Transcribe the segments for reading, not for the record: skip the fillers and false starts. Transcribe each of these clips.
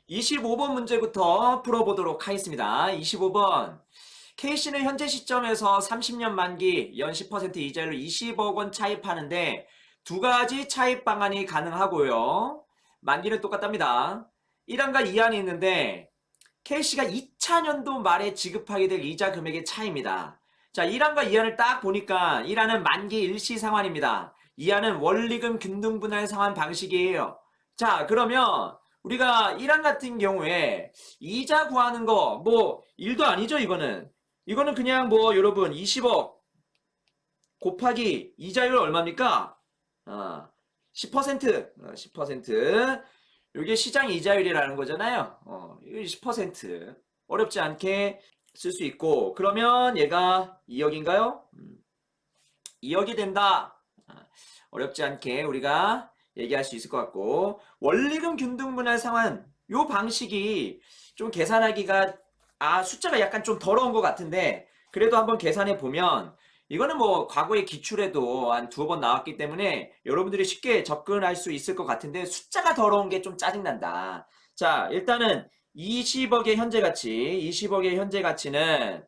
25번 문제부터 풀어보도록 하겠습니다. 25번. K씨는 현재 시점에서 30년 만기 연 10% 이자율로 20억 원 차입하는데 두 가지 차입 방안이 가능하고요. 만기는 똑같답니다. 1안과 2안이 있는데 K씨가 2000년도 말에 지급하게 될 이자 금액의 차이입니다. 자, 1안과 2안을 딱 보니까 1안은 만기 일시 상환입니다. 2안은 원리금 균등분할 상환 방식이에요. 자, 그러면 우리가 1안 같은 경우에 이자 구하는 거 뭐 일도 아니죠, 이거는. 이거는 그냥 뭐 여러분 20억 곱하기 이자율 얼마입니까? 10%, 10%. 이게 시장 이자율이라는 거잖아요. 이게 10%. 어렵지 않게 쓸 수 있고, 그러면 얘가 2억인가요? 2억이 된다. 어렵지 않게 우리가 얘기할 수 있을 것 같고, 원리금 균등분할 상환, 요 방식이 좀 계산하기가, 숫자가 약간 좀 더러운 것 같은데, 그래도 한번 계산해 보면, 이거는 뭐 과거에 기출에도 한 두어 번 나왔기 때문에 여러분들이 쉽게 접근할 수 있을 것 같은데, 숫자가 더러운 게 좀 짜증난다. 자, 일단은 20억의 현재 가치, 20억의 현재 가치는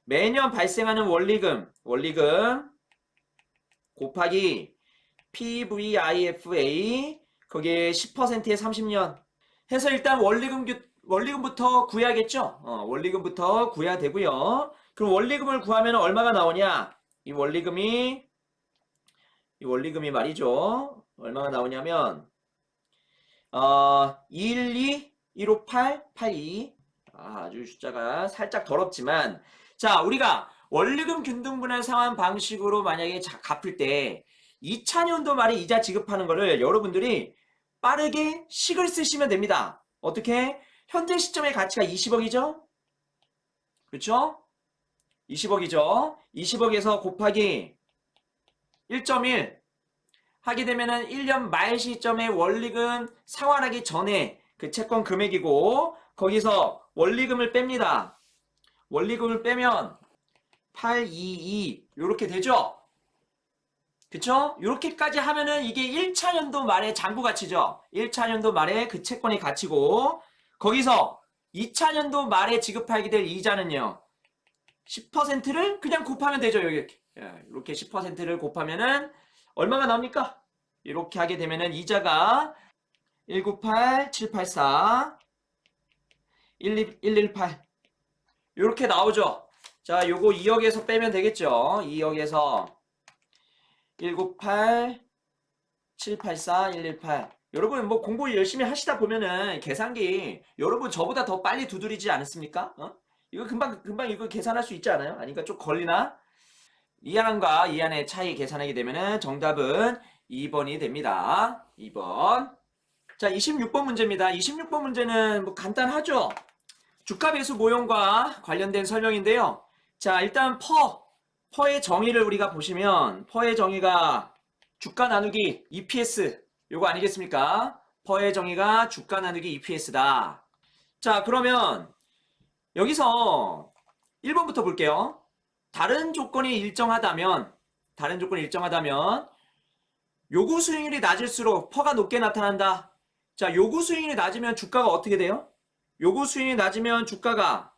매년 발생하는 원리금 곱하기 PVIFA 거기에 10%에 30년 해서 일단 원리금부터 구해야겠죠. 원리금부터 구해야 되고요. 그럼 원리금을 구하면 얼마가 나오냐? 이 원리금이 말이죠. 얼마가 나오냐면 212 158 82. 아주 숫자가 살짝 더럽지만, 자, 우리가 원리금 균등분할 상환 방식으로 만약에 갚을 때 2000년도 말에 이자 지급하는 거를 여러분들이 빠르게 식을 쓰시면 됩니다. 어떻게? 현재 시점의 가치가 20억이죠? 그렇죠? 20억이죠? 20억에서 곱하기 1.1 하게 되면은 1년 말 시점에 원리금 상환하기 전에 그 채권 금액이고, 거기서 원리금을 뺍니다. 원리금을 빼면 822 요렇게 되죠? 그쵸? 요렇게까지 하면은 이게 1차년도 말의 잔고 가치죠. 1차년도 말에 그 채권의 가치고, 거기서 2차년도 말에 지급하게 될 이자는요, 10%를 그냥 곱하면 되죠. 이렇게 10%를 곱하면은 얼마가 나옵니까? 이렇게 하게 되면은 이자가 198, 784, 118 이렇게 나오죠. 자, 요거 2억에서 빼면 되겠죠. 2억에서 198, 784, 118. 여러분 뭐 공부 열심히 하시다 보면은 계산기 여러분 저보다 더 빨리 두드리지 않습니까? 이거 금방 이거 계산할 수 있지 않아요? 아니니까 좀 걸리나? 이안과 이안의 차이 계산하게 되면은 정답은 2번이 됩니다. 2번. 자, 26번 문제입니다. 26번 문제는 뭐 간단하죠? 주가 배수 모형과 관련된 설명인데요. 자, 일단 퍼의 정의를 우리가 보시면 퍼의 정의가 주가 나누기 EPS 요거 아니겠습니까? 퍼의 정의가 주가 나누기 EPS다. 자, 그러면 여기서 1번부터 볼게요. 다른 조건이 일정하다면 요구 수익률이 낮을수록 퍼가 높게 나타난다. 자, 요구 수익률이 낮으면 주가가 어떻게 돼요? 요구 수익률이 낮으면 주가가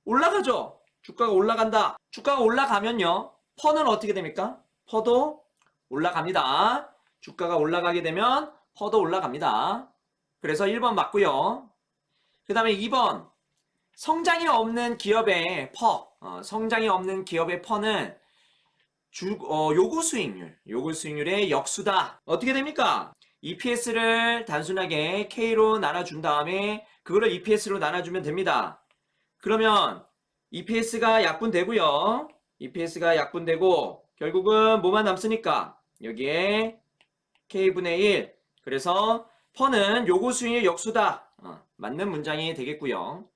올라가죠. 주가가 올라간다. 주가가 올라가면요, 퍼는 어떻게 됩니까? 퍼도 올라갑니다. 주가가 올라가게 되면 퍼도 올라갑니다. 그래서 1번 맞고요. 그 다음에 2번 성장이 없는 기업의 퍼는 요구 수익률의 역수다. 어떻게 됩니까? EPS를 단순하게 K로 나눠준 다음에 그거를 EPS로 나눠주면 됩니다. 그러면 EPS가 약분되고요. EPS가 약분되고 결국은 뭐만 남습니까? 여기에 K분의 1. 그래서 퍼는 요구 수익률 역수다. 맞는 문장이 되겠고요.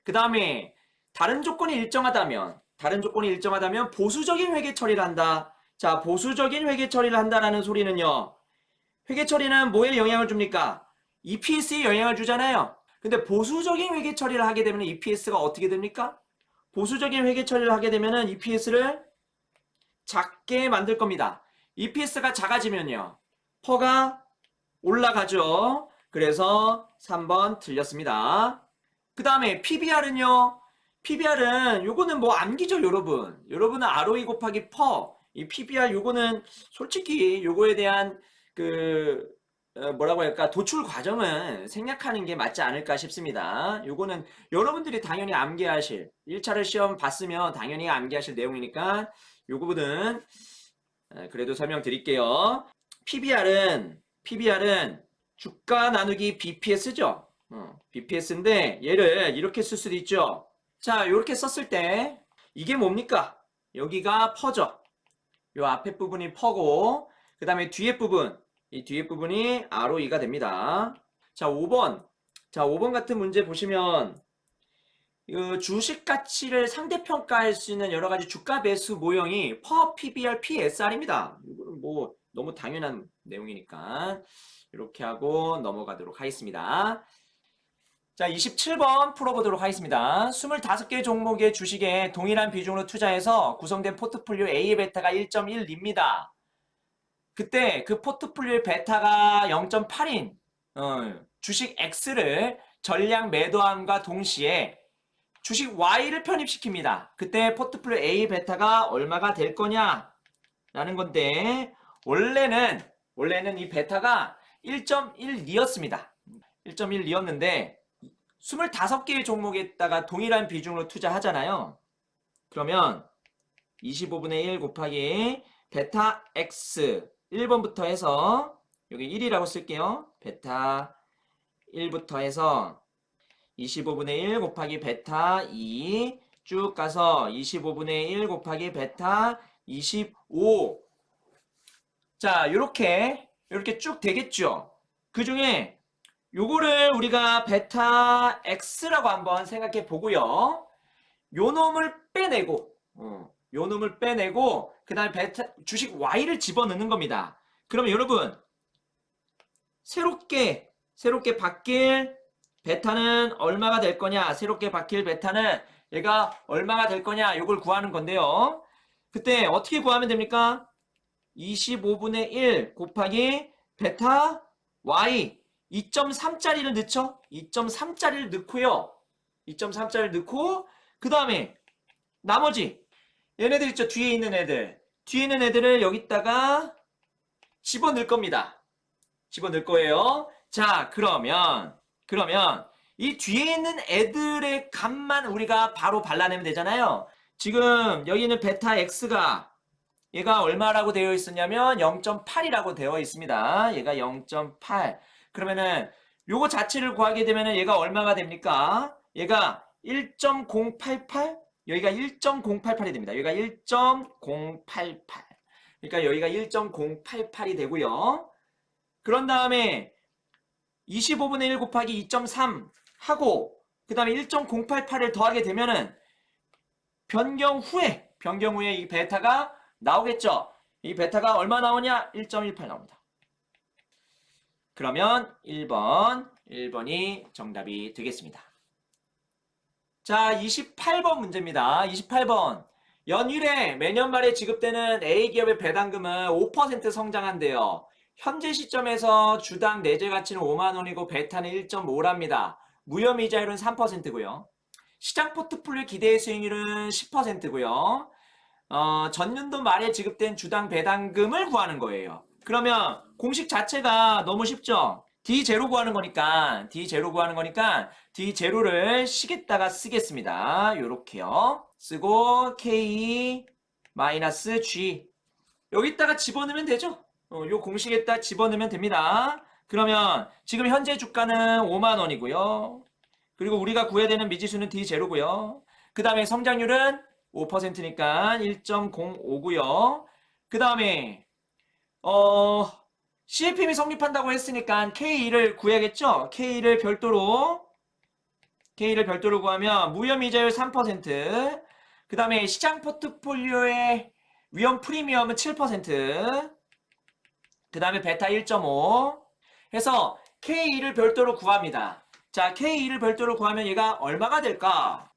그 다음에 다른 조건이 일정하다면 보수적인 회계 처리를 한다. 자, 보수적인 회계 처리를 한다라는 소리는요, 회계 처리는 뭐에 영향을 줍니까? EPS에 영향을 주잖아요. 근데 보수적인 회계 처리를 하게 되면 EPS가 어떻게 됩니까? 보수적인 회계 처리를 하게 되면 EPS를 작게 만들 겁니다. EPS가 작아지면요, 퍼가 올라가죠. 그래서 3번 틀렸습니다. 그 다음에 PBR은요. PBR은 요거는 뭐 암기죠, 여러분. 여러분은 ROE 곱하기 퍼. 이 PBR 요거는 솔직히 요거에 대한 그 뭐라고 할까 도출 과정은 생략하는 게 맞지 않을까 싶습니다. 요거는 여러분들이 당연히 암기하실 1차를 시험 봤으면 당연히 암기하실 내용이니까 요거는 그래도 설명드릴게요. PBR은 주가 나누기 BPS죠. BPS인데 얘를 이렇게 쓸 수도 있죠. 자, 이렇게 썼을 때 이게 뭡니까? 여기가 퍼죠. 요 앞에 부분이 퍼고 그 다음에 뒤에 부분, 이 뒤에 부분이 ROE가 됩니다. 자, 5번. 자, 5번 같은 문제 보시면 그 주식 가치를 상대평가할 수 있는 여러 가지 주가 배수 모형이 퍼 PBR PSR입니다. 이거는 뭐 너무 당연한 내용이니까 이렇게 하고 넘어가도록 하겠습니다. 자, 27번 풀어보도록 하겠습니다. 25개 종목의 주식에 동일한 비중으로 투자해서 구성된 포트폴리오 A의 베타가 1.1입니다. 그때 그 포트폴리오의 베타가 0.8인 주식 X를 전량 매도함과 동시에 주식 Y를 편입시킵니다. 그때 포트폴리오 A 베타가 얼마가 될 거냐? 라는 건데 원래는 이 베타가 1.12였습니다. 1.12였는데 25개의 종목에다가 동일한 비중으로 투자하잖아요. 그러면 25분의 1 곱하기 베타 X 1번부터 해서 여기 1이라고 쓸게요. 베타 1부터 해서 25분의 1 곱하기 베타 2 쭉 가서 25분의 1 곱하기 베타 25. 자, 요렇게 쭉 되겠죠. 그 중에 요거를 우리가 베타 X라고 한번 생각해 보고요. 요 놈을 빼내고 그 다음에 베타 주식 Y를 집어넣는 겁니다. 그러면 여러분 새롭게 바뀔 베타는 얼마가 될 거냐? 새롭게 바뀔 베타는 얘가 얼마가 될 거냐? 요걸 구하는 건데요. 그때 어떻게 구하면 됩니까? 25분의 1 곱하기 베타 Y 2.3짜리를 넣죠? 2.3짜리를 넣고요. 2.3짜리를 넣고 그 다음에 나머지 얘네들 있죠? 뒤에 있는 애들을 여기다가 집어넣을 겁니다. 집어넣을 거예요. 자, 그러면 이 뒤에 있는 애들의 값만 우리가 바로 발라내면 되잖아요. 지금 여기 있는 베타 X가 얘가 얼마라고 되어 있었냐면 0.8이라고 되어 있습니다. 얘가 0.8. 그러면은 요거 자체를 구하게 되면은 얘가 얼마가 됩니까? 얘가 1.088? 여기가 1.088이 됩니다. 여기가 1.088. 그러니까 여기가 1.088이 되고요. 그런 다음에 25분의 1 곱하기 2.3 하고 그 다음에 1.088을 더하게 되면은 변경 후에 이 베타가 나오겠죠. 이 베타가 얼마 나오냐? 1.18 나옵니다. 그러면 1번이 정답이 되겠습니다. 자, 28번 문제입니다. 28번. 연일에 매년 말에 지급되는 A기업의 배당금은 5% 성장한대요. 현재 시점에서 주당 내재 가치는 5만원이고 베타는 1.5랍니다. 무혐의자율은 3%고요. 시장 포트폴리오 기대 수익률은 10%고요. 전년도 말에 지급된 주당 배당금을 구하는 거예요. 그러면 공식 자체가 너무 쉽죠? D0 구하는 거니까 D0를 식에다가 쓰겠습니다. 요렇게요. 쓰고 K-G 여기다가 집어넣으면 되죠? 요 공식에다 집어넣으면 됩니다. 그러면 지금 현재 주가는 5만원이고요. 그리고 우리가 구해야 되는 미지수는 D0고요. 그 다음에 성장률은 5%니까 1.05고요. 그 다음에 CFM이 성립한다고 했으니까 K2를 구해야겠죠? K2를 별도로 구하면 무혐의자율 3%, 그 다음에 시장 포트폴리오의 위험 프리미엄은 7%, 그 다음에 베타 1.5 해서 K2를 별도로 구합니다. 자, K2를 별도로 구하면 얘가 얼마가 될까?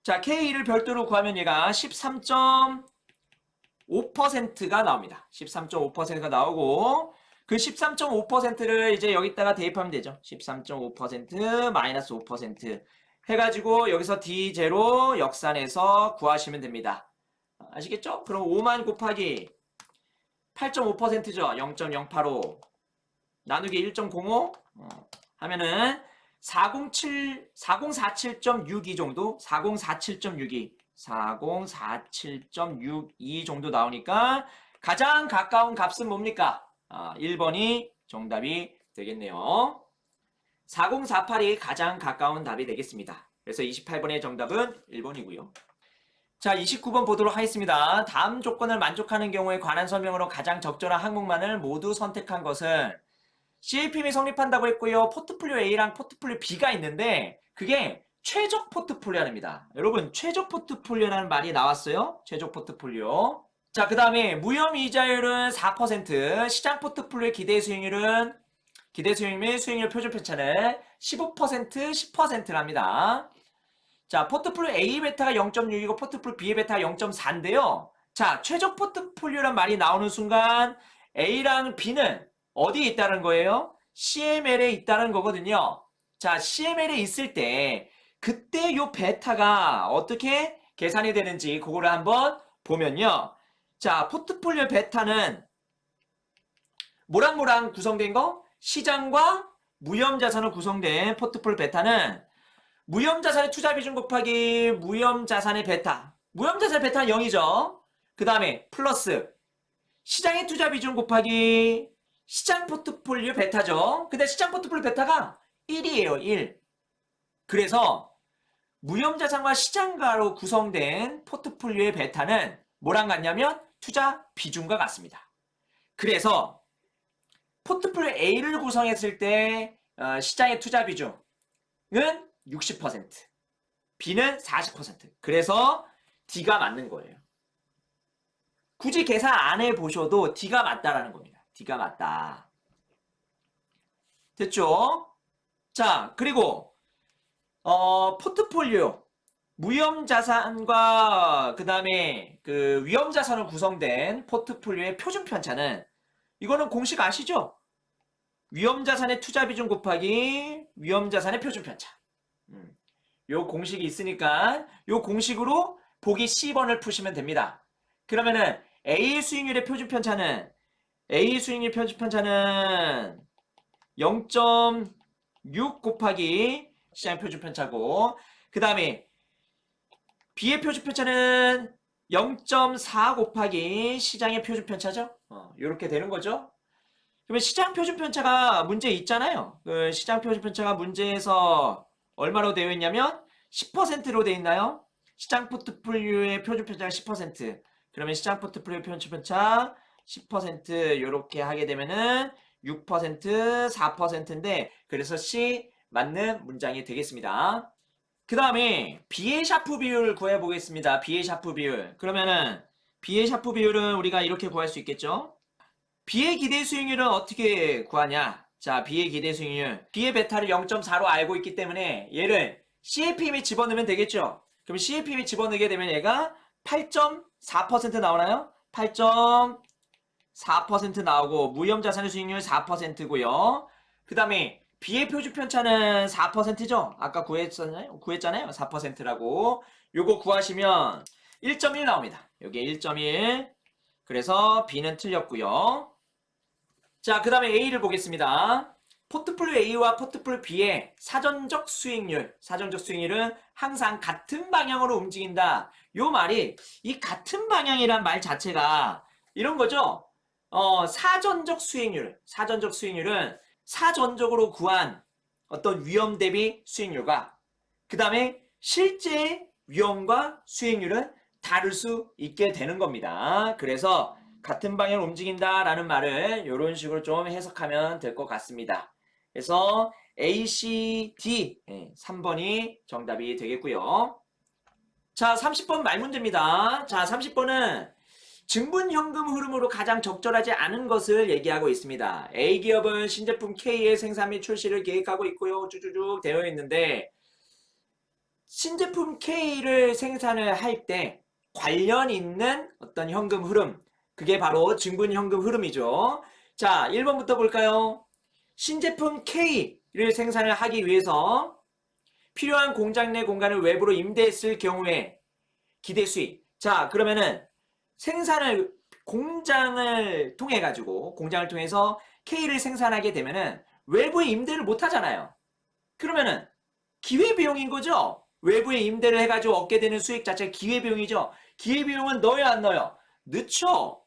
자, K2를 별도로 구하면 얘가 13.5%가 나옵니다. 13.5%가 나오고 그 13.5%를 이제 여기다가 대입하면 되죠. 13.5% 마이너스 5% 해가지고 여기서 D0 역산해서 구하시면 됩니다. 아시겠죠? 그럼 5만 곱하기 8.5%죠. 0.085 나누기 1.05 하면은 4047.62 정도? 4047.62 정도 나오니까 가장 가까운 값은 뭡니까? 1번이 정답이 되겠네요. 4048이 가장 가까운 답이 되겠습니다. 그래서 28번의 정답은 1번이고요. 자, 29번 보도록 하겠습니다. 다음 조건을 만족하는 경우에 관한 설명으로 가장 적절한 항목만을 모두 선택한 것은 CAPM이 성립한다고 했고요. 포트폴리오 A랑 포트폴리오 B가 있는데 그게 최적 포트폴리오입니다. 여러분, 최적 포트폴리오라는 말이 나왔어요. 최적 포트폴리오. 자, 그 다음에 무혐이자율은 4%, 시장 포트폴리오의 기대 수익률 및 수익률 표준 편차는 15%, 10%랍니다. 자, 포트폴리오 A 베타가 0.6이고 포트폴리오 B의 베타가 0.4인데요. 자, 최적 포트폴리오란 말이 나오는 순간 A랑 B는 어디에 있다는 거예요? CML에 있다는 거거든요. 자, CML에 있을 때 그때 요 베타가 어떻게 계산이 되는지 그거를 한번 보면요. 자, 포트폴리오 베타는 뭐랑 구성된 거? 시장과 무형자산으로 구성된 포트폴리오 베타는 무형자산의 투자 비중 곱하기 무형자산의 베타. 무형자산의 베타는 0이죠. 그 다음에 플러스 시장의 투자 비중 곱하기 시장 포트폴리오 베타죠. 근데 시장 포트폴리오 베타가 1이에요. 1. 그래서 무형자산과 시장가로 구성된 포트폴리오의 베타는 뭐랑 같냐면 투자 비중과 같습니다. 그래서 포트폴리오 A를 구성했을 때 시장의 투자 비중은 60%, B는 40%. 그래서 D가 맞는 거예요. 굳이 계산 안 해보셔도 D가 맞다라는 겁니다. D가 맞다. 됐죠? 자, 그리고 포트폴리오 무형자산과 그 다음에 그 위험자산으로 구성된 포트폴리오의 표준 편차는 이거는 공식 아시죠? 위험자산의 투자 비중 곱하기 위험자산의 표준 편차. 요 공식이 있으니까 요 공식으로 보기 C번을 푸시면 됩니다. 그러면은 A 수익률의 표준 편차는 0.6 곱하기 시장 표준 편차고 그 다음에 B의 표준 편차는 0.4 곱하기 시장의 표준 편차죠. 이렇게 되는 거죠. 그러면 시장 표준 편차가 문제에 있잖아요. 그 시장 표준 편차가 문제에서 얼마로 되어 있냐면 10%로 되어 있나요? 시장 포트폴리오의 표준 편차가 10%. 그러면 시장 포트폴리오 표준 편차 10% 이렇게 하게 되면은 6%, 4%인데 그래서 C 맞는 문장이 되겠습니다. 그 다음에 B의 샤프 비율 구해보겠습니다. B의 샤프 비율. 그러면은 B의 샤프 비율은 우리가 이렇게 구할 수 있겠죠? B의 기대 수익률은 어떻게 구하냐? 자, B의 기대 수익률. B의 베타를 0.4로 알고 있기 때문에 얘를 CAPM에 집어넣으면 되겠죠? 그럼 CAPM에 집어넣게 되면 얘가 8.4% 나오나요? 8.4% 나오고 무형자산의 수익률 4%고요. 그 다음에 B의 표준 편차는 4%죠? 아까 구했잖아요? 4%라고. 요거 구하시면 1.1 나옵니다. 여기 1.1. 그래서 B는 틀렸고요. 자, 그 다음에 A를 보겠습니다. 포트폴리오 A와 포트폴리오 B의 사전적 수익률은 항상 같은 방향으로 움직인다. 요 말이 이 같은 방향이란 말 자체가 이런 거죠. 사전적 수익률은 사전적으로 구한 어떤 위험 대비 수익률과 그 다음에 실제 위험과 수익률은 다를 수 있게 되는 겁니다. 그래서 같은 방향으로 움직인다라는 말을 이런 식으로 좀 해석하면 될 것 같습니다. 그래서 A, C, D 3번이 정답이 되겠고요. 자, 30번 말문제입니다. 자, 30번은 증분현금 흐름으로 가장 적절하지 않은 것을 얘기하고 있습니다. A기업은 신제품 K의 생산 및 출시를 계획하고 있고요. 쭉쭉쭉 되어 있는데 신제품 K를 생산을 할 때 관련 있는 어떤 현금 흐름 그게 바로 증분현금 흐름이죠. 자, 1번부터 볼까요? 신제품 K를 생산을 하기 위해서 필요한 공장 내 공간을 외부로 임대했을 경우에 기대 수익. 자, 그러면은 생산을 공장을 통해서 K를 생산하게 되면은 외부에 임대를 못 하잖아요. 그러면은 기회비용인 거죠. 외부에 임대를 해가지고 얻게 되는 수익 자체가 기회비용이죠. 기회비용은 넣어요, 안 넣어요? 넣죠.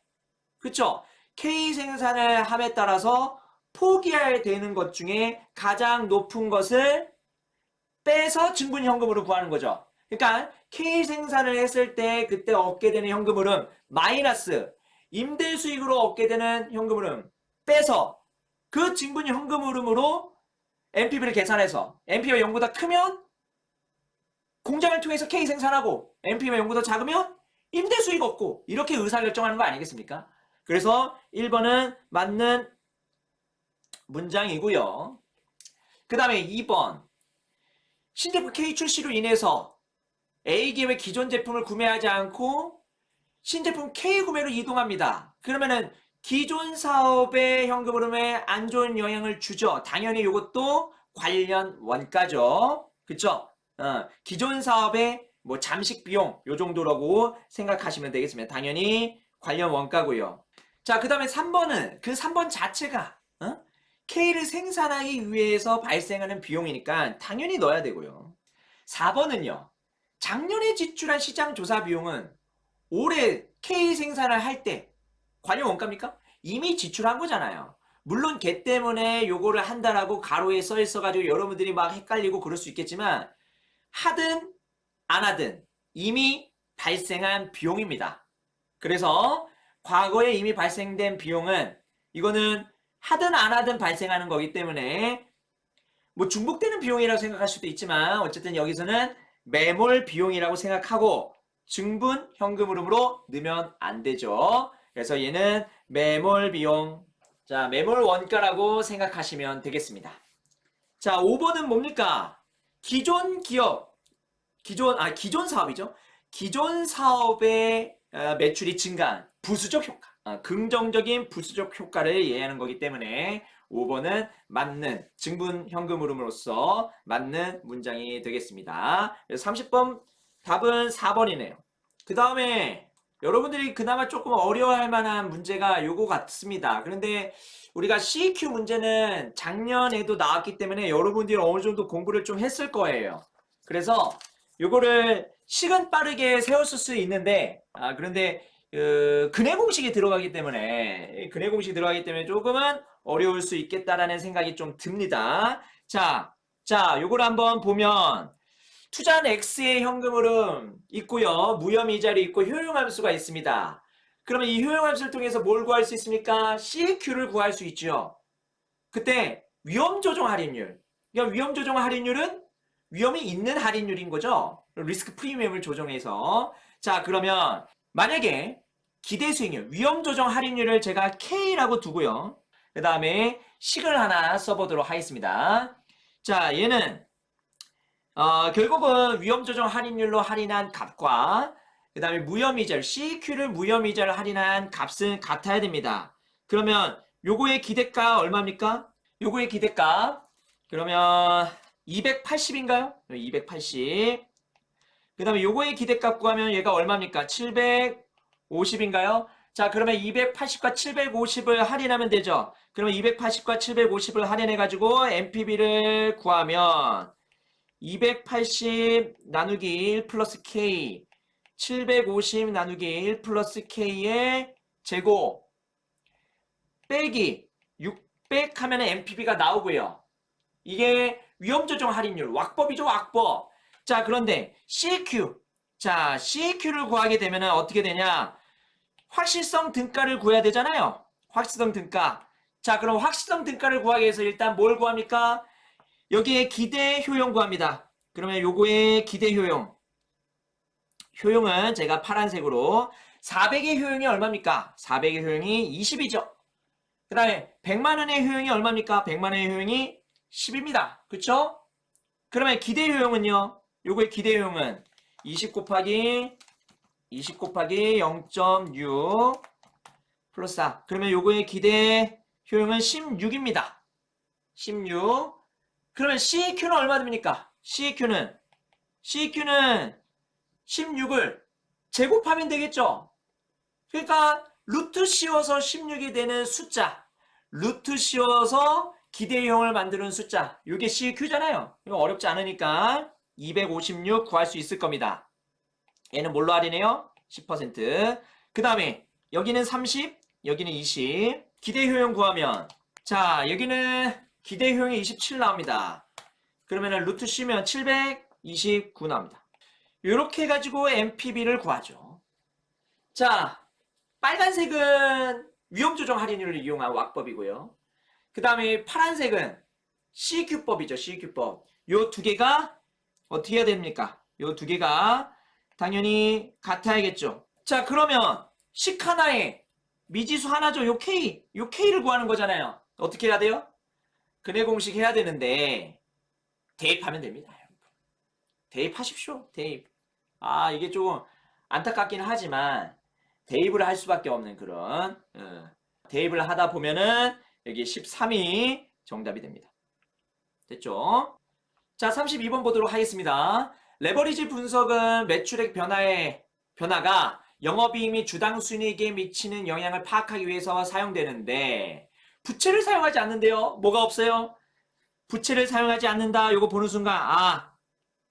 그쵸? K 생산을 함에 따라서 포기해야 되는 것 중에 가장 높은 것을 빼서 증분현금으로 구하는 거죠. 그러니까 K 생산을 했을 때 그때 얻게 되는 현금흐름 마이너스 임대 수익으로 얻게 되는 현금흐름 빼서 그 증분현금흐름으로 NPV를 계산해서 NPV가 0보다 크면 공장을 통해서 K 생산하고 NPV가 0보다 작으면 임대 수익 얻고 이렇게 의사결정하는 거 아니겠습니까? 그래서 1번은 맞는 문장이고요. 그 다음에 2번 신제품 K 출시로 인해서 A기업의 기존 제품을 구매하지 않고 신제품 K 구매로 이동합니다. 그러면은 기존 사업의 현금 흐름에 안 좋은 영향을 주죠. 당연히 이것도 관련 원가죠. 그쵸? 기존 사업의 뭐 잠식 비용 요 정도라고 생각하시면 되겠습니다. 당연히 관련 원가고요. 자, 그 다음에 3번은 그 3번 자체가 K를 생산하기 위해서 발생하는 비용이니까 당연히 넣어야 되고요. 4번은요. 작년에 지출한 시장 조사 비용은 올해 K 생산을 할 때 관련 원가입니까? 이미 지출한 거잖아요. 물론 걔 때문에 요거를 한다라고 가로에 써 있어가지고 여러분들이 막 헷갈리고 그럴 수 있겠지만 하든 안 하든 이미 발생한 비용입니다. 그래서 과거에 이미 발생된 비용은 이거는 하든 안 하든 발생하는 거기 때문에 뭐 중복되는 비용이라고 생각할 수도 있지만 어쨌든 여기서는 매몰 비용이라고 생각하고 증분 현금 흐름으로 넣으면 안 되죠. 그래서 얘는 매몰 비용, 자 매몰 원가라고 생각하시면 되겠습니다. 자 5번은 뭡니까? 기존 기업, 기존 사업이죠. 기존 사업의 매출이 증가한 부수적 효과, 긍정적인 부수적 효과를 이해하는 거기 때문에 5번은 맞는 증분 현금 흐름으로서 맞는 문장이 되겠습니다. 그래서 30번 답은 4번이네요. 그 다음에 여러분들이 그나마 조금 어려워할 만한 문제가 요거 같습니다. 그런데 우리가 CQ 문제는 작년에도 나왔기 때문에 여러분들이 어느 정도 공부를 좀 했을 거예요. 그래서 요거를 시간 빠르게 세웠을 수 있는데 그런데 근해 공식이 들어가기 때문에 조금은 어려울 수 있겠다라는 생각이 좀 듭니다. 자, 요걸 한번 보면 투자한 X의 현금 흐름 있고요. 무혐의자리 있고 효용함수가 있습니다. 그러면 이 효용함수를 통해서 뭘 구할 수 있습니까? CQ를 구할 수 있죠. 그때 위험조정 할인율. 그러니까 위험조정 할인율은 위험이 있는 할인율인 거죠. 리스크 프리미엄을 조정해서. 자, 그러면 만약에 기대 수익률, 위험 조정 할인율을 제가 K라고 두고요. 그 다음에 식을 하나 써보도록 하겠습니다. 자, 얘는 결국은 위험 조정 할인율로 할인한 값과 그 다음에 무혐의자를 CQ를 무혐의자를 할인한 값은 같아야 됩니다. 그러면 요거의 기대가 얼마입니까? 요거의 기대가 그러면 280인가요? 280. 그 다음에 요거의 기대값 구하면 얘가 얼마입니까? 750인가요? 자, 그러면 280과 750을 할인하면 되죠. 그러면 280과 750을 할인해가지고 NPV를 구하면 280 나누기 1 플러스 K 750 나누기 1 플러스 K의 제곱 빼기 600 하면 NPV가 나오고요. 이게 위험조정 할인율, 왁법이죠, 왁법. 자, 그런데 CQ. 자, CQ를 구하게 되면 어떻게 되냐? 확실성 등가를 구해야 되잖아요. 확실성 등가. 자, 그럼 확실성 등가를 구하기 위해서 일단 뭘 구합니까? 여기에 기대 효용 구합니다. 그러면 요거의 기대 효용. 효용은 제가 파란색으로 400의 효용이 얼마입니까? 400의 효용이 20이죠. 그 다음에 100만원의 효용이 얼마입니까? 100만원의 효용이 10입니다. 그쵸? 그러면 기대 효용은요? 요거의 기대 효용은 20 곱하기 0.6 플러스 4. 그러면 요거의 기대 효용은 16입니다. 16. 그러면 CEQ는 얼마 됩니까? CEQ는 16을 제곱하면 되겠죠? 그러니까 루트 씌워서 16이 되는 숫자, 루트 씌워서 기대형을 만드는 숫자, 이게 CEQ잖아요. 이거 어렵지 않으니까 256 구할 수 있을 겁니다. 얘는 뭘로 할인해요? 10%. 그 다음에 여기는 30, 여기는 20. 기대효용 구하면 자 여기는 기대효용이 27 나옵니다. 그러면 루트 씌우면 729 나옵니다. 이렇게 해가지고 MPB를 구하죠. 자, 빨간색은 위험조정 할인율을 이용한 왁법이고요. 그 다음에 파란색은 CQ법이죠. CQ법. 요 두 개가 어떻게 해야 됩니까? 요 두 개가 당연히 같아야겠죠. 자, 그러면 식 하나에 미지수 하나죠. 요 K를 구하는 거잖아요. 어떻게 해야 돼요? 근해 공식 해야 되는데 대입하면 됩니다. 대입하십시오. 대입. 이게 조금 안타깝기는 하지만 대입을 할 수밖에 없는 그런 대입을 하다 보면은 여기 13이 정답이 됩니다. 됐죠? 자, 32번 보도록 하겠습니다. 레버리지 분석은 매출액 변화가 영업이익 및 주당 순이익에 미치는 영향을 파악하기 위해서 사용되는데 부채를 사용하지 않는데요. 뭐가 없어요? 부채를 사용하지 않는다. 요거 보는 순간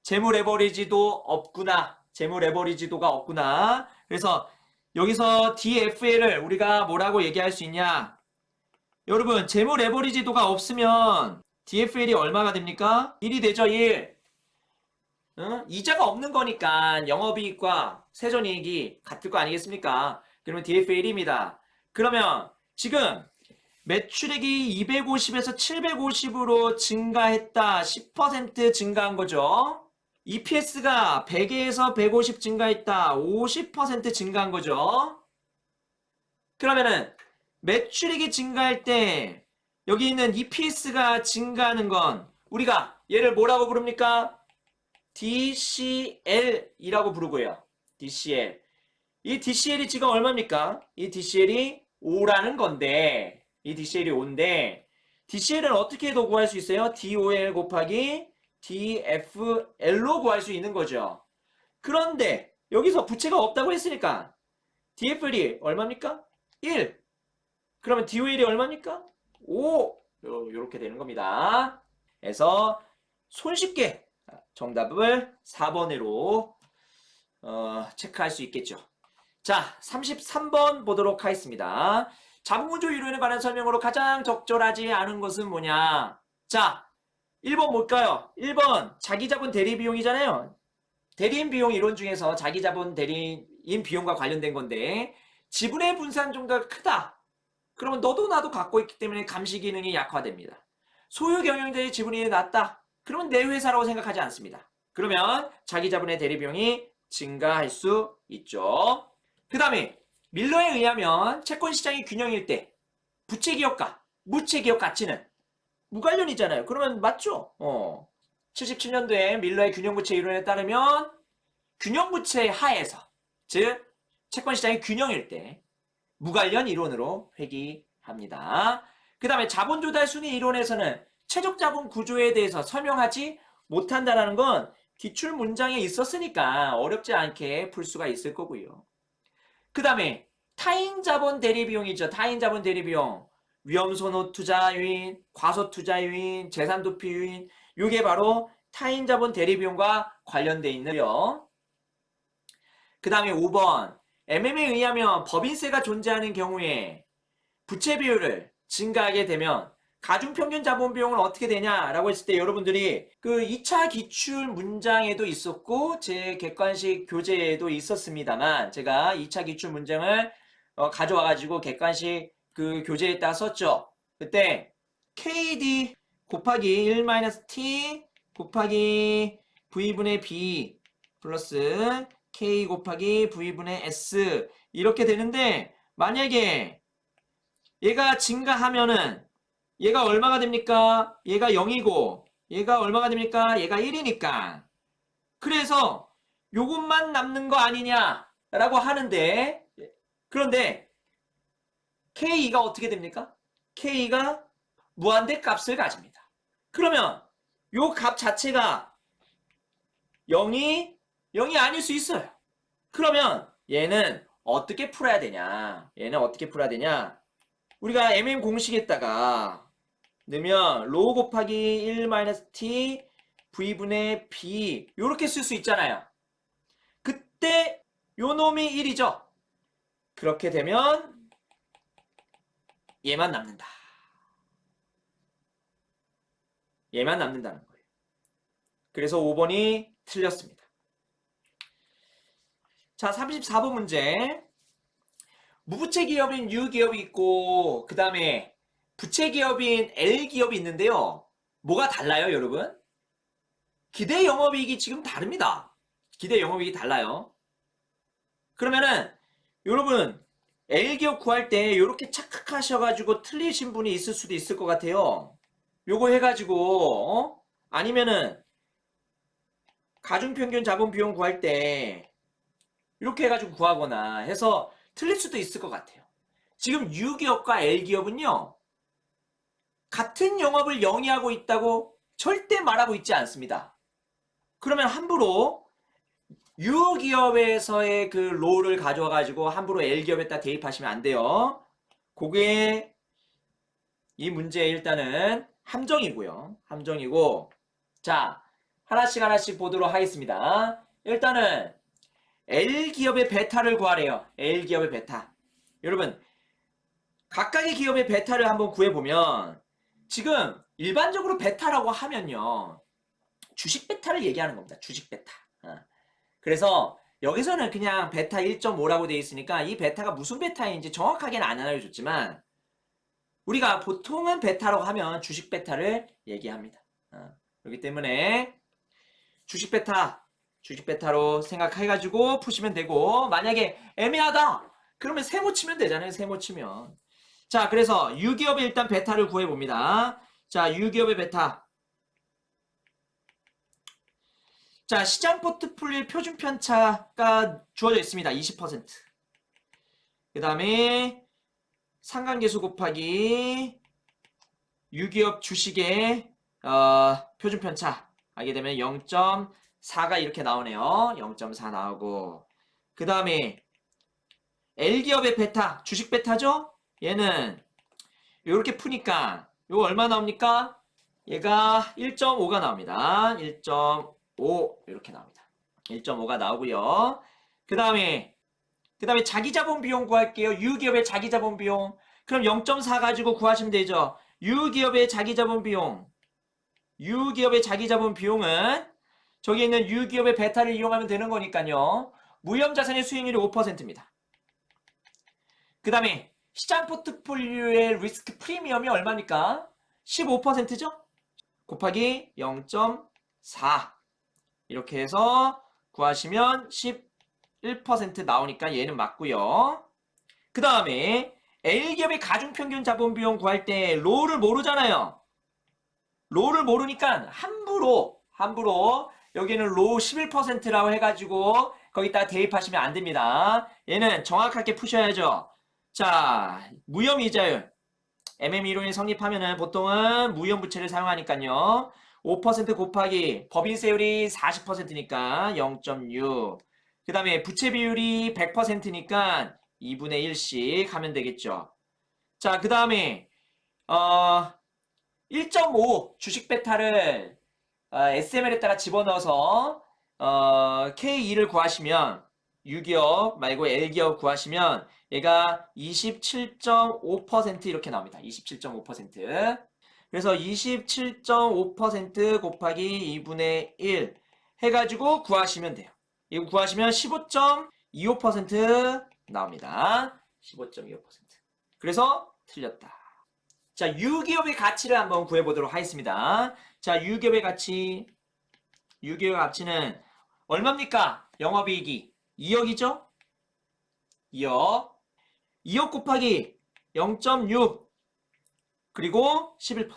재무 레버리지도 없구나. 재무 레버리지도가 없구나. 그래서 여기서 DFL을 우리가 뭐라고 얘기할 수 있냐? 여러분, 재무 레버리지도가 없으면 DFL이 얼마가 됩니까? 1이 되죠, 1. 이자가 없는 거니까 영업이익과 세전이익이 같을 거 아니겠습니까? 그러면 DFL입니다. 그러면 지금 매출액이 250에서 750으로 증가했다. 10% 증가한 거죠. EPS가 100에서 150 증가했다. 50% 증가한 거죠. 그러면은 매출액이 증가할 때 여기 있는 EPS가 증가하는 건 우리가 얘를 뭐라고 부릅니까? DCL이라고 부르고요. DCL. 이 DCL이 지금 얼마입니까? 이 DCL이 5라는 건데 이 DCL이 5인데 DCL은 어떻게 더 구할 수 있어요? DOL 곱하기 DFL로 구할 수 있는 거죠. 그런데 여기서 부채가 없다고 했으니까 DFL이 얼마입니까? 1. 그러면 DOL이 얼마입니까? 5. 이렇게 되는 겁니다. 그래서 손쉽게 정답을 4번으로 체크할 수 있겠죠. 자, 33번 보도록 하겠습니다. 자본구조 이론에 관한 설명으로 가장 적절하지 않은 것은 뭐냐? 자, 1번 뭘까요? 1번 자기자본 대리비용이잖아요. 대리인 비용 이론 중에서 자기자본 대리인 비용과 관련된 건데 지분의 분산 정도가 크다. 그러면 너도 나도 갖고 있기 때문에 감시 기능이 약화됩니다. 소유 경영자의 지분이 낮다. 그러면 내 회사라고 생각하지 않습니다. 그러면 자기자본의 대리비용이 증가할 수 있죠. 그 다음에 밀러에 의하면 채권시장이 균형일 때 부채기업과 무채기업 가치는 무관련이잖아요. 그러면 맞죠? 77년도에 밀러의 균형부채 이론에 따르면 균형부채 하에서 즉 채권시장이 균형일 때 무관련 이론으로 회귀합니다. 그 다음에 자본조달 순위 이론에서는 최적자본 구조에 대해서 설명하지 못한다는 건 기출 문장에 있었으니까 어렵지 않게 풀 수가 있을 거고요. 그 다음에 타인자본 대리비용이죠. 타인자본 대리비용. 위험선호 투자 요인, 과소 투자 요인, 재산 도피 요인. 이게 바로 타인자본 대리비용과 관련돼 있는데요. 그 다음에 5번. MM에 의하면 법인세가 존재하는 경우에 부채 비율을 증가하게 되면 가중평균 자본 비용은 어떻게 되냐라고 했을 때 여러분들이 그 2차 기출 문장에도 있었고 제 객관식 교재에도 있었습니다만 제가 2차 기출 문장을 가져와 가지고 객관식 그 교재에다 썼죠. 그때 KD 곱하기 1-T 곱하기 V분의 B 플러스 K 곱하기 V분의 S 이렇게 되는데 만약에 얘가 증가하면은 얘가 얼마가 됩니까? 얘가 0이고 얘가 얼마가 됩니까? 얘가 1이니까 그래서 요것만 남는 거 아니냐라고 하는데 그런데 K가 어떻게 됩니까? K가 무한대 값을 가집니다. 그러면 요 값 자체가 0이 아닐 수 있어요. 그러면 얘는 어떻게 풀어야 되냐? 우리가 MM 공식에다가 넣으면 로 곱하기 1-t v분의 b 요렇게 쓸 수 있잖아요. 그때 요 놈이 1이죠. 그렇게 되면 얘만 남는다. 얘만 남는다는 거예요. 그래서 5번이 틀렸습니다. 자, 34번 문제. 무부채 기업인 U기업이 있고 그 다음에 부채 기업인 L기업이 있는데요. 뭐가 달라요, 여러분? 기대 영업이익이 지금 다릅니다. 기대 영업이익이 달라요. 그러면은 여러분 L기업 구할 때 이렇게 착각하셔가지고 틀리신 분이 있을 수도 있을 것 같아요. 요거 해가지고 아니면은 가중평균 자본 비용 구할 때 이렇게 해가지고 구하거나 해서 틀릴 수도 있을 것 같아요. 지금 U기업과 L기업은요. 같은 영업을 영위하고 있다고 절대 말하고 있지 않습니다. 그러면 함부로 U기업에서의 그 롤을 가져와가지고 함부로 L기업에다 대입하시면 안 돼요. 그게 이 문제의 일단은 함정이고요. 함정이고 자 하나씩 보도록 하겠습니다. 일단은 L기업의 베타를 구하래요. L기업의 베타. 여러분 각각의 기업의 베타를 한번 구해보면 지금 일반적으로 베타라고 하면요. 주식 베타를 얘기하는 겁니다. 주식 베타. 그래서 여기서는 그냥 베타 1.5라고 되어 있으니까 이 베타가 무슨 베타인지 정확하게는 안 알려줬지만 우리가 보통은 베타라고 하면 주식 베타를 얘기합니다. 그렇기 때문에 주식 베타로 생각해가지고 푸시면 되고 만약에 애매하다 그러면 세모 치면 되잖아요. 세모 치면. 자 그래서 U기업의 일단 베타를 구해봅니다. 자 U기업의 베타. 자 시장 포트폴리오의 표준 편차가 주어져 있습니다. 20%. 그 다음에 상관계수 곱하기 U기업 주식의 표준 편차 하게 되면 0.4가 이렇게 나오네요. 0.4 나오고 그 다음에 L기업의 베타, 주식 베타죠? 얘는 이렇게 푸니까 이거 얼마 나옵니까? 얘가 1.5가 나옵니다. 1.5 이렇게 나옵니다. 1.5가 나오고요. 그 다음에 자기자본 비용 구할게요. U기업의 자기자본 비용. 그럼 0.4 가지고 구하시면 되죠. U기업의 자기자본 비용은 저기 있는 U기업의 베타를 이용하면 되는 거니까요. 무형자산의 수익률이 5%입니다. 그 다음에 시장 포트폴리오의 리스크 프리미엄이 얼마입니까? 15%죠? 곱하기 0.4 이렇게 해서 구하시면 11% 나오니까 얘는 맞고요. 그 다음에 L기업의 가중평균 자본비용 구할 때 롤을 모르잖아요. 롤을 모르니까 함부로 여기는 로 11%라고 해가지고 거기다 대입하시면 안 됩니다. 얘는 정확하게 푸셔야죠. 자, 무형이자율 MM 이론이 성립하면은 보통은 무형부채를 사용하니까요. 5% 곱하기 법인세율이 40%니까 0.6. 그 다음에 부채 비율이 100%니까 2분의 1씩 하면 되겠죠. 자, 그 다음에 1.5 주식 베타를 SML에다가 집어넣어서 K2를 구하시면 U기업 말고 L기업 구하시면 얘가 27.5% 이렇게 나옵니다. 27.5%. 그래서 27.5% 곱하기 2분의 1 해가지고 구하시면 돼요. 이거 구하시면 15.25% 나옵니다. 15.25%. 그래서 틀렸다. 자, U기업의 가치를 한번 구해보도록 하겠습니다. 자, U기업의 가치는 얼마입니까? 영업이익이 2억이죠? 2억. 2억 곱하기 0.6 그리고 11%.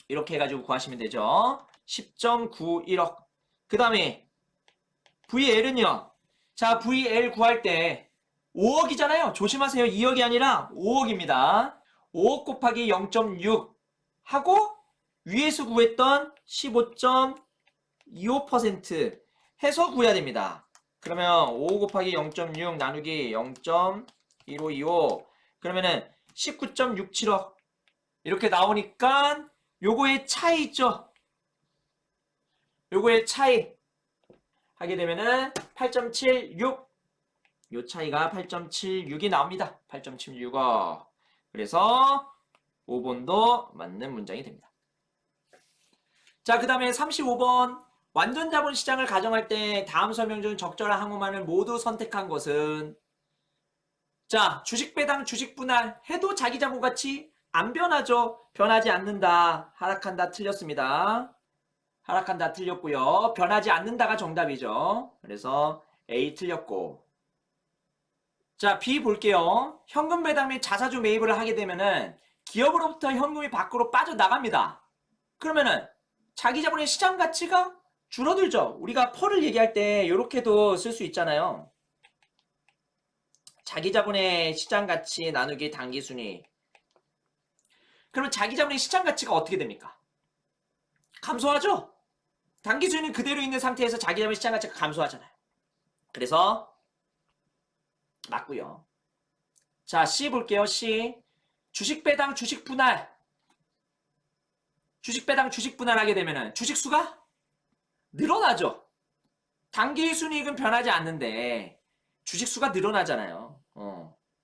이렇게 해가지고 구하시면 되죠. 10.91억. 그 다음에 VL은요. 자, VL 구할 때 5억이잖아요. 조심하세요. 2억이 아니라 5억입니다. 5억 곱하기 0.6 하고 위에서 구했던 15.25% 해서 구해야 됩니다. 그러면 5 곱하기 0.6 나누기 0.1525 그러면은 19.67억 이렇게 나오니까 요거의 차이 있죠. 요거의 차이 하게 되면은 8.76 요 차이가 8.76이 나옵니다. 8.76억 그래서 5번도 맞는 문장이 됩니다. 자, 그 다음에 35번 완전 자본 시장을 가정할 때 다음 설명 중 적절한 항목만을 모두 선택한 것은 자, 주식 배당, 주식 분할 해도 자기 자본 가치 안 변하죠. 변하지 않는다. 하락한다. 틀렸습니다. 하락한다. 틀렸고요. 변하지 않는다가 정답이죠. 그래서 A 틀렸고 자, B 볼게요. 현금 배당 및 자사주 매입을 하게 되면은 기업으로부터 현금이 밖으로 빠져나갑니다. 그러면은 자기 자본의 시장 가치가 줄어들죠. 우리가 펄을 얘기할 때 이렇게도 쓸 수 있잖아요. 자기 자본의 시장 가치 나누기 단기 순위. 그러면 자기 자본의 시장 가치가 어떻게 됩니까? 감소하죠? 단기 순위는 그대로 있는 상태에서 자기 자본의 시장 가치가 감소하잖아요. 그래서 맞고요. 자, C 볼게요. C. 주식 배당, 주식 분할. 주식 배당, 주식 분할하게 되면은 주식 수가 늘어나죠. 단기 순이익은 변하지 않는데 주식 수가 늘어나잖아요.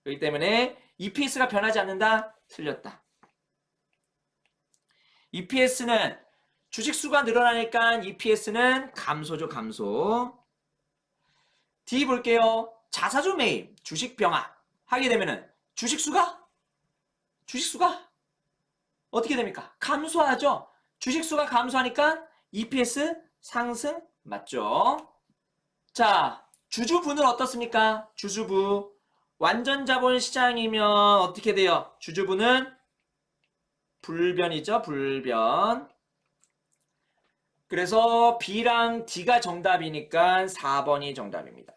그렇기 때문에 EPS가 변하지 않는다? 틀렸다. EPS는 주식 수가 늘어나니까 EPS는 감소죠, 감소. D 볼게요. 자사주 매입, 주식 병합 하게 되면은 주식 수가 어떻게 됩니까? 감소하죠. 주식 수가 감소하니까 EPS 상승 맞죠? 자, 주주분은 어떻습니까? 주주부 완전 자본 시장이면 어떻게 돼요? 주주분은 불변이죠. 불변. 그래서 B랑 D가 정답이니까 4번이 정답입니다.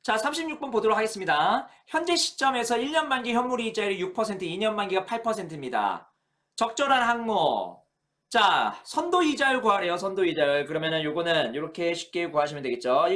자, 36번 보도록 하겠습니다. 현재 시점에서 1년 만기 현물이자율이 6%, 2년 만기가 8%입니다. 적절한 항목. 자, 선도이자율 구하래요. 선도이자율. 그러면은 요거는 이렇게 쉽게 구하시면 되겠죠.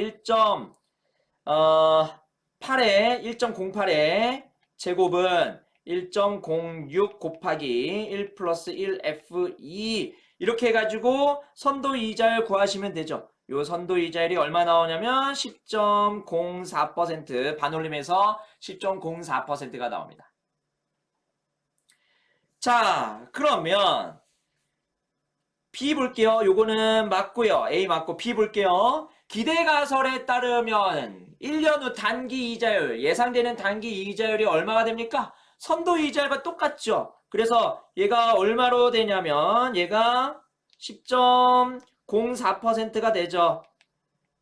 1.08에 1.08에 제곱은 1.06 곱하기 1 플러스 1F2 이렇게 해가지고 선도이자율 구하시면 되죠. 요 선도이자율이 얼마 나오냐면 10.04% 반올림에서 10.04%가 나옵니다. 자, 그러면 B 볼게요. 요거는 맞고요. A 맞고 B 볼게요. 기대가설에 따르면 1년 후 단기 이자율, 예상되는 단기 이자율이 얼마가 됩니까? 선도 이자율과 똑같죠. 그래서 얘가 얼마로 되냐면 얘가 10.04%가 되죠.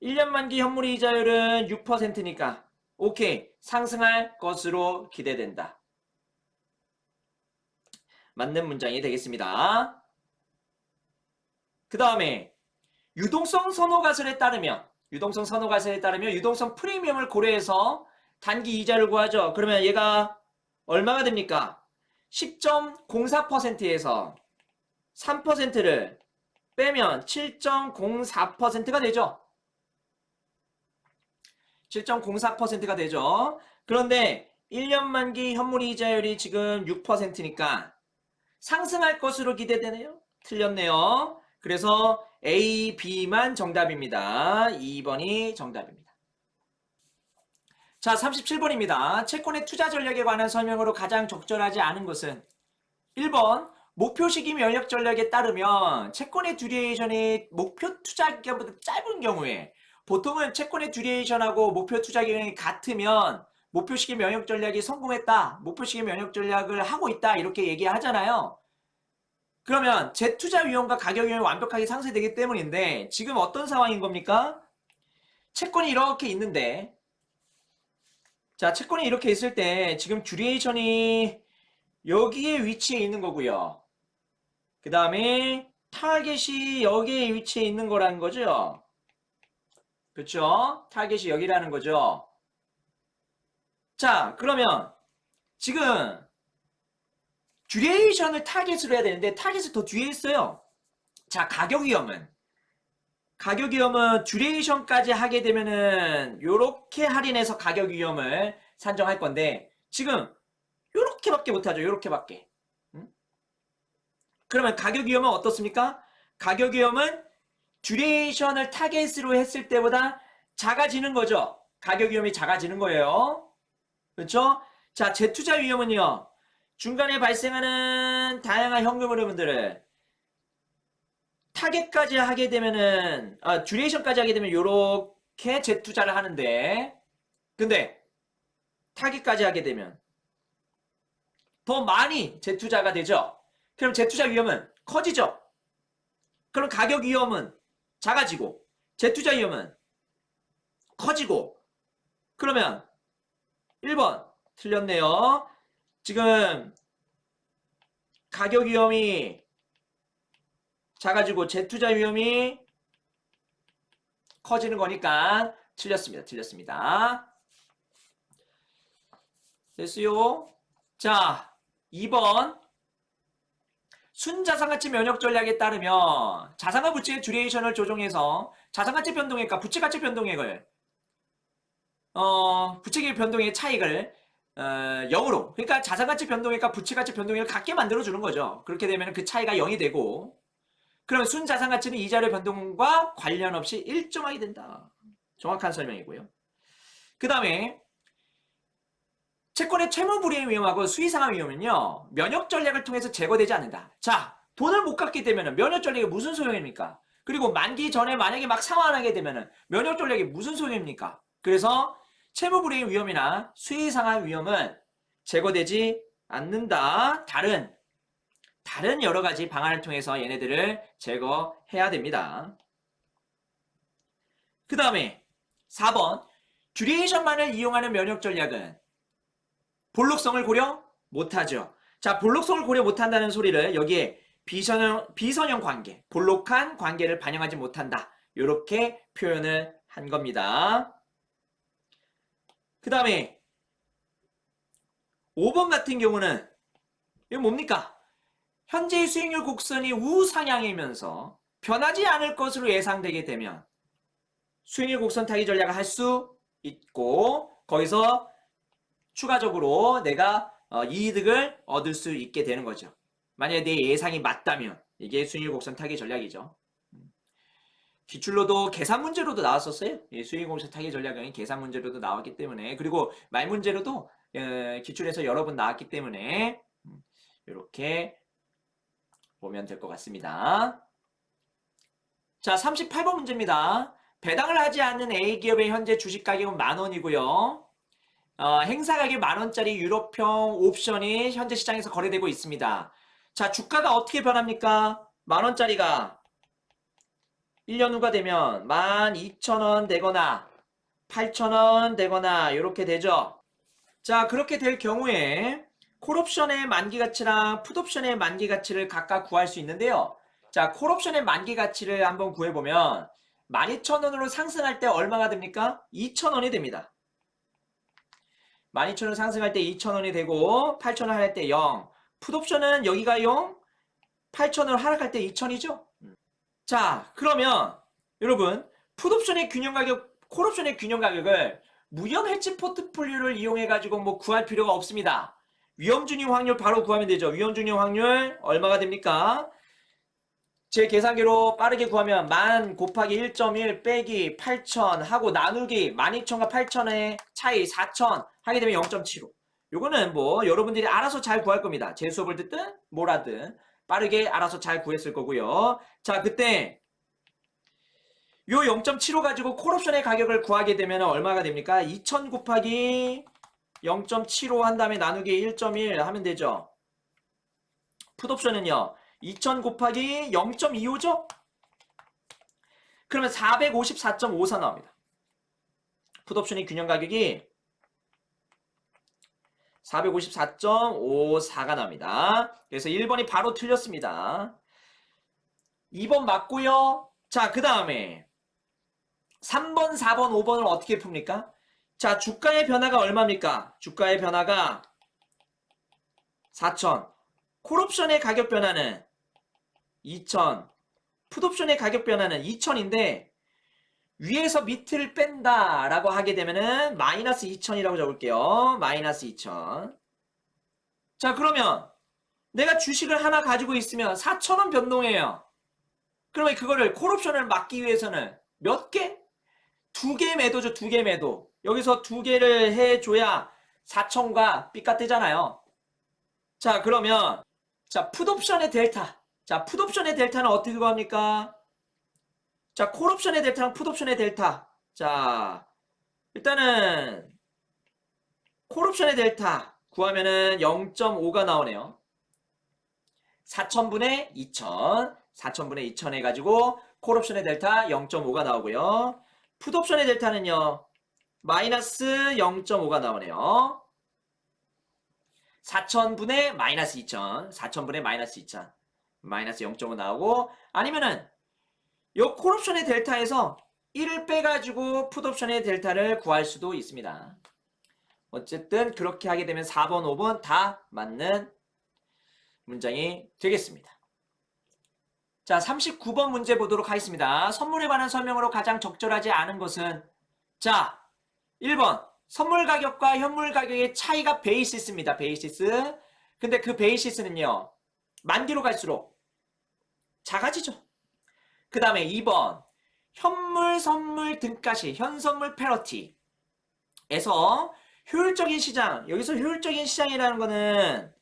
1년 만기 현물 이자율은 6%니까 오케이. 상승할 것으로 기대된다. 맞는 문장이 되겠습니다. 그 다음에 유동성 선호가설에 따르면 유동성 프리미엄을 고려해서 단기 이자를 구하죠. 그러면 얘가 얼마가 됩니까? 10.04%에서 3%를 빼면 7.04%가 되죠. 7.04%가 되죠. 그런데 1년 만기 현물 이자율이 지금 6%니까 상승할 것으로 기대되네요. 틀렸네요. 그래서 A, B만 정답입니다. 2번이 정답입니다. 자, 37번입니다. 채권의 투자 전략에 관한 설명으로 가장 적절하지 않은 것은 1번 목표 시기 면역 전략에 따르면 채권의 듀레이션이 목표 투자 기간보다 짧은 경우에 보통은 채권의 듀레이션하고 목표 투자 기간이 같으면 목표 시기 면역 전략이 성공했다. 목표 시기 면역 전략을 하고 있다. 이렇게 얘기하잖아요. 그러면 재투자 위험과 가격 위험이 완벽하게 상쇄되기 때문인데 지금 어떤 상황인 겁니까? 채권이 이렇게 있는데 자, 채권이 이렇게 있을 때 지금 듀레이션이 여기에 위치해 있는 거고요. 그 다음에 타겟이 여기에 위치해 있는 거라는 거죠. 그렇죠? 타겟이 여기라는 거죠. 자, 그러면 지금 듀레이션을 타겟으로 해야 되는데 타겟이 더 뒤에 있어요. 자, 가격 위험은 듀레이션까지 하게 되면은 요렇게 할인해서 가격 위험을 산정할 건데 지금 요렇게밖에 못하죠. 요렇게밖에. 그러면 가격 위험은 어떻습니까? 가격 위험은 듀레이션을 타겟으로 했을 때보다 작아지는 거죠. 가격 위험이 작아지는 거예요. 그렇죠? 자, 재투자 위험은요. 중간에 발생하는 다양한 현금 흐름들을 타겟까지 하게 되면은 듀레이션까지 하게 되면 요렇게 재투자를 하는데 근데 타겟까지 하게 되면 더 많이 재투자가 되죠. 그럼 재투자 위험은 커지죠. 그럼 가격 위험은 작아지고 재투자 위험은 커지고 그러면 1번 틀렸네요. 지금 가격 위험이 작아지고 재투자 위험이 커지는 거니까 틀렸습니다. 틀렸습니다. 됐어요. 자, 2번 순자산가치 면역 전략에 따르면 자산과 부채의 듀레이션을 조정해서 자산가치 변동액과 부채가치 변동액을 부채기의 변동의 차익을 0으로 그러니까 자산가치 변동액과 부채가치 변동액을 같게 만들어주는 거죠. 그렇게 되면 그 차이가 0이 되고 그러면 순자산가치는 이자료 변동과 관련 없이 일정하게 된다. 정확한 설명이고요. 그 다음에 채권의 채무불이행 위험하고 수의상환 위험은요. 면역 전략을 통해서 제거되지 않는다. 자, 돈을 못 갚게 되면 면역 전략이 무슨 소용입니까? 그리고 만기 전에 만약에 막 상환하게 되면 면역 전략이 무슨 소용입니까? 그래서 채무불이행 위험이나 수의상환 위험은 제거되지 않는다. 다른 여러 가지 방안을 통해서 얘네들을 제거해야 됩니다. 그 다음에 4번 듀레이션만을 이용하는 면역 전략은 볼록성을 고려 못하죠. 자, 볼록성을 고려 못한다는 소리를 여기에 비선형 관계, 볼록한 관계를 반영하지 못한다. 이렇게 표현을 한 겁니다. 그 다음에 5번 같은 경우는 이거 뭡니까? 현재의 수익률 곡선이 우상향이면서 변하지 않을 것으로 예상되게 되면 수익률 곡선 타기 전략을 할 수 있고 거기서 추가적으로 내가 이득을 얻을 수 있게 되는 거죠. 만약에 내 예상이 맞다면 이게 수익률 곡선 타기 전략이죠. 기출로도 계산 문제로도 나왔었어요. 수익률 곡선 타기 전략은 계산 문제로도 나왔기 때문에 그리고 말 문제로도 기출에서 여러 번 나왔기 때문에 이렇게 보면 될 것 같습니다. 자, 38번 문제입니다. 배당을 하지 않는 A기업의 현재 주식 가격은 10,000원이고요. 행사 가격 10,000원짜리 유럽형 옵션이 현재 시장에서 거래되고 있습니다. 자, 주가가 어떻게 변합니까? 10,000원짜리가 1년 후가 되면 12,000원 되거나 8,000원 되거나 이렇게 되죠. 자, 그렇게 될 경우에 콜옵션의 만기 가치랑 풋옵션의 만기 가치를 각각 구할 수 있는데요. 자, 콜옵션의 만기 가치를 한번 구해보면 12,000원으로 상승할 때 얼마가 됩니까? 2,000원이 됩니다. 12,000원 상승할 때 2,000원이 되고 8,000원 하락할 때 0. 풋옵션은 여기가 0, 8,000원 하락할 때 2,000이죠. 자, 그러면 여러분 풋옵션의 균형 가격, 콜옵션의 균형 가격을 무형 해치 포트폴리오를 이용해 가지고 뭐 구할 필요가 없습니다. 위험 중립 확률 바로 구하면 되죠. 위험 중립 확률 얼마가 됩니까? 제 계산기로 빠르게 구하면 10,000 곱하기 1.1 빼기 8,000 하고 나누기 12,000과 8,000의 차이 4,000 하게 되면 0.75. 요거는 뭐 여러분들이 알아서 잘 구할 겁니다. 제 수업을 듣든 뭘 하든 빠르게 알아서 잘 구했을 거고요. 자, 그때 요 0.75 가지고 콜옵션의 가격을 구하게 되면 얼마가 됩니까? 2,000 곱하기 0.75 한 다음에 나누기 1.1 하면 되죠. 풋옵션은요. 2,000 곱하기 0.25죠? 그러면 454.54 나옵니다. 풋옵션의 균형 가격이 454.54가 나옵니다. 그래서 1번이 바로 틀렸습니다. 2번 맞고요. 자, 그 다음에 3번, 4번, 5번을 어떻게 풉니까? 자, 주가의 변화가 얼마입니까? 주가의 변화가 4천. 콜옵션의 가격 변화는 2천. 풋옵션의 가격 변화는 2천인데 위에서 밑을 뺀다 라고 하게 되면은 마이너스 2천이라고 적을게요. 마이너스 2천. 자, 그러면 내가 주식을 하나 가지고 있으면 4천원 변동해요. 그러면 그거를 콜옵션을 막기 위해서는 몇 개? 2개 매도죠. 2개 매도. 여기서 2개를 해줘야 4천과 삐까 뜨잖아요. 자, 그러면 자, 풋옵션의 델타. 자, 풋옵션의 델타는 어떻게 구합니까? 자, 콜옵션의 델타랑 풋옵션의 델타. 자, 일단은 콜옵션의 델타 구하면은 0.5가 나오네요. 4천분의 2천. 4천분의 2천 해가지고 콜옵션의 델타 0.5가 나오고요. 풋옵션의 델타는요. 마이너스 0.5가 나오네요. 4천분의 마이너스 2천. 4천분의 마이너스 2천. 마이너스 0.5 나오고 아니면은 요 콜옵션의 델타에서 1을 빼가지고 풋옵션의 델타를 구할 수도 있습니다. 어쨌든 그렇게 하게 되면 4번, 5번 다 맞는 문장이 되겠습니다. 자, 39번 문제 보도록 하겠습니다. 선물에 관한 설명으로 가장 적절하지 않은 것은 자, 1번 선물 가격과 현물 가격의 차이가 베이시스입니다. 베이시스. 근데 그 베이시스는요. 만기로 갈수록 작아지죠. 그 다음에 2번 현물, 선물 등가시, 현선물 패러티에서 효율적인 시장. 여기서 효율적인 시장이라는 거는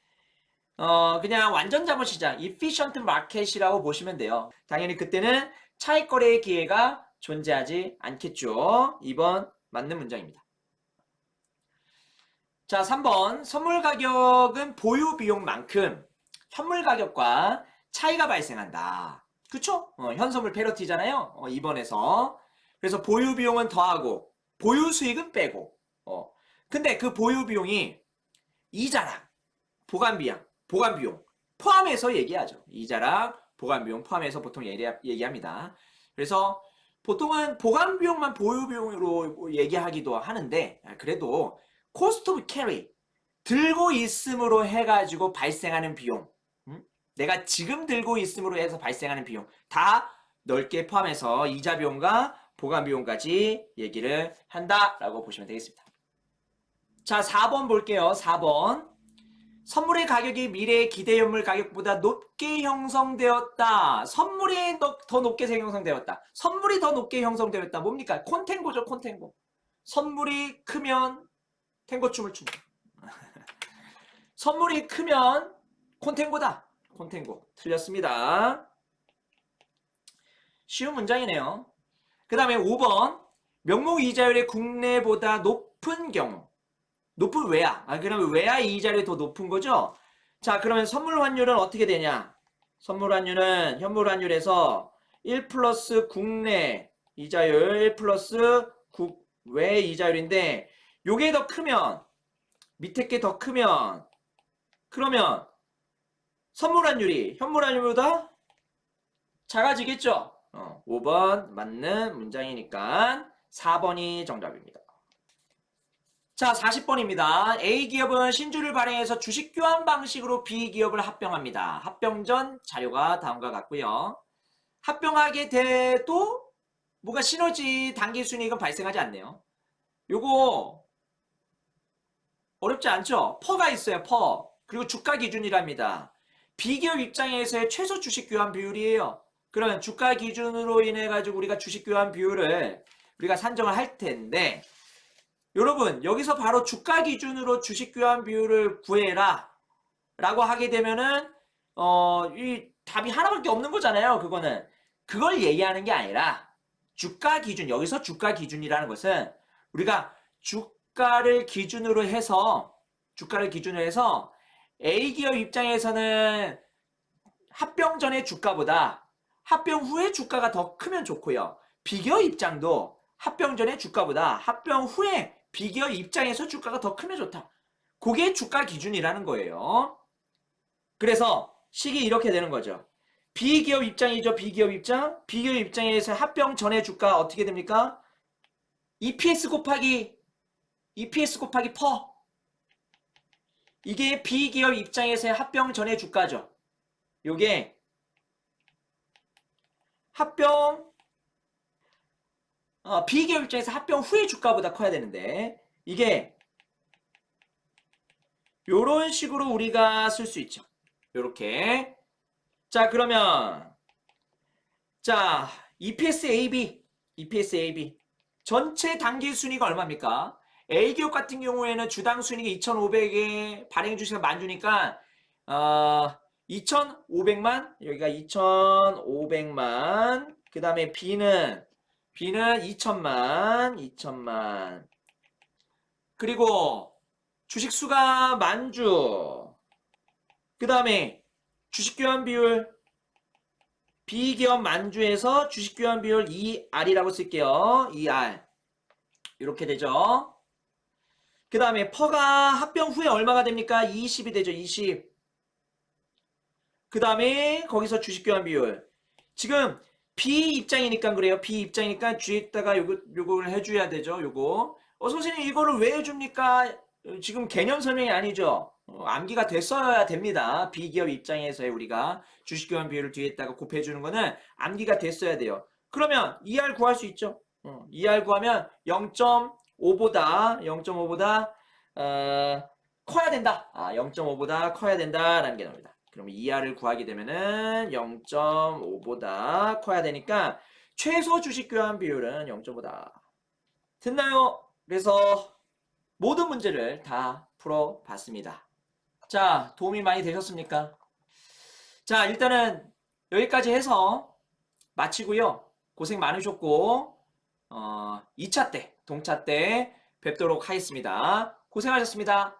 그냥 완전 자본시장, efficient market이라고 보시면 돼요. 당연히 그때는 차익거래의 기회가 존재하지 않겠죠. 2번 맞는 문장입니다. 자, 3번 선물 가격은 보유 비용만큼 현물 가격과 차이가 발생한다. 그쵸? 현선물 패러티잖아요. 2번에서. 그래서 보유 비용은 더하고 보유 수익은 빼고. 근데 그 보유 비용이 이자랑 보관 비용 포함해서 얘기하죠. 이자랑 보관 비용 포함해서 보통 얘기합니다. 그래서 보통은 보관 비용만 보유 비용으로 얘기하기도 하는데 그래도 cost of carry 들고 있음으로 해가지고 발생하는 비용 내가 지금 들고 있음으로 해서 발생하는 비용 다 넓게 포함해서 이자 비용과 보관 비용까지 얘기를 한다라고 보시면 되겠습니다. 자, 4번 볼게요. 4번 선물의 가격이 미래의 기대 현물 가격보다 높게 형성되었다. 선물이 더 높게 형성되었다. 선물이 더 높게 형성되었다. 뭡니까? 콘탱고죠. 콘탱고. 선물이 크면 탱고 춤을 춘다. 선물이 크면 콘탱고다. 콘탱고. 틀렸습니다. 쉬운 문장이네요. 그 다음에 5번 명목 이자율이 국내보다 높은 경우 높은 외야. 그러면 외야 이자율이 더 높은 거죠? 자, 그러면 선물 환율은 어떻게 되냐? 선물 환율은 현물 환율에서 1 플러스 국내 이자율 1 플러스 국외 이자율인데 요게 더 크면 밑에 게 더 크면 그러면 선물 환율이 현물 환율보다 작아지겠죠? 5번 맞는 문장이니까 4번이 정답입니다. 자, 40번입니다. A기업은 신주를 발행해서 주식 교환 방식으로 B기업을 합병합니다. 합병 전 자료가 다음과 같고요. 합병하게 돼도 뭐가 시너지 단기 순이익은 발생하지 않네요. 요거 어렵지 않죠? 퍼가 있어요. 퍼. 그리고 주가 기준이랍니다. B기업 입장에서의 최소 주식 교환 비율이에요. 그러면 주가 기준으로 인해 가지고 우리가 주식 교환 비율을 우리가 산정을 할 텐데 여러분 여기서 바로 주가 기준으로 주식 교환 비율을 구해라 라고 하게 되면은 이 답이 하나밖에 없는 거잖아요. 그걸 얘기하는 게 아니라 주가 기준, 여기서 주가 기준이라는 것은 우리가 주가를 기준으로 해서 A기업 입장에서는 합병 전의 주가보다 합병 후의 주가가 더 크면 좋고요. B기업 입장도 합병 전의 주가보다 합병 후에 B기업 입장에서 주가가 더 크면 좋다. 그게 주가 기준이라는 거예요. 그래서 식이 이렇게 되는 거죠. B기업 입장이죠. B기업 입장에서 합병 전의 주가 어떻게 됩니까? EPS 곱하기 EPS 곱하기 퍼. 이게 B기업 입장에서의 합병 전의 주가죠. 요게 합병 B기업 입장에서 합병 후의 주가보다 커야 되는데 이게 요런 식으로 우리가 쓸 수 있죠. 요렇게. 자, 그러면 자, EPS AB 전체 단기 순위가 얼마입니까? A기업 같은 경우에는 주당 순위가 2,500에 발행 주식가 만주니까 2,500만 여기가 2,500만 그 다음에 B는 2천만 그리고 주식수가 만주 그 다음에 주식교환 비율 B기업 만주에서 주식교환 비율 2R이라고 쓸게요. 2R 이렇게 되죠. 그 다음에 퍼가 합병 후에 얼마가 됩니까? 20이 되죠. 20. 그 다음에 거기서 주식교환 비율. 지금 B 입장이니까 그래요. B 입장이니까 G에다가 요거를 해줘야 되죠. 요거. 선생님 이거를 왜 해줍니까? 지금 개념 설명이 아니죠. 암기가 됐어야 됩니다. B기업 입장에서의 우리가 주식교환 비율을 뒤에다가 곱해주는 거는 암기가 됐어야 돼요. 그러면 2R 구할 수 있죠. 2R 구하면 0.5보다 커야 된다. 0.5보다 커야 된다라는 게 나옵니다. 그럼 2R을 구하게 되면은 0.5보다 커야 되니까 최소 주식 교환 비율은 0.5다. 됐나요? 그래서 모든 문제를 다 풀어봤습니다. 자, 도움이 많이 되셨습니까? 자, 일단은 여기까지 해서 마치고요. 고생 많으셨고 2차 때, 동차 때 뵙도록 하겠습니다. 고생하셨습니다.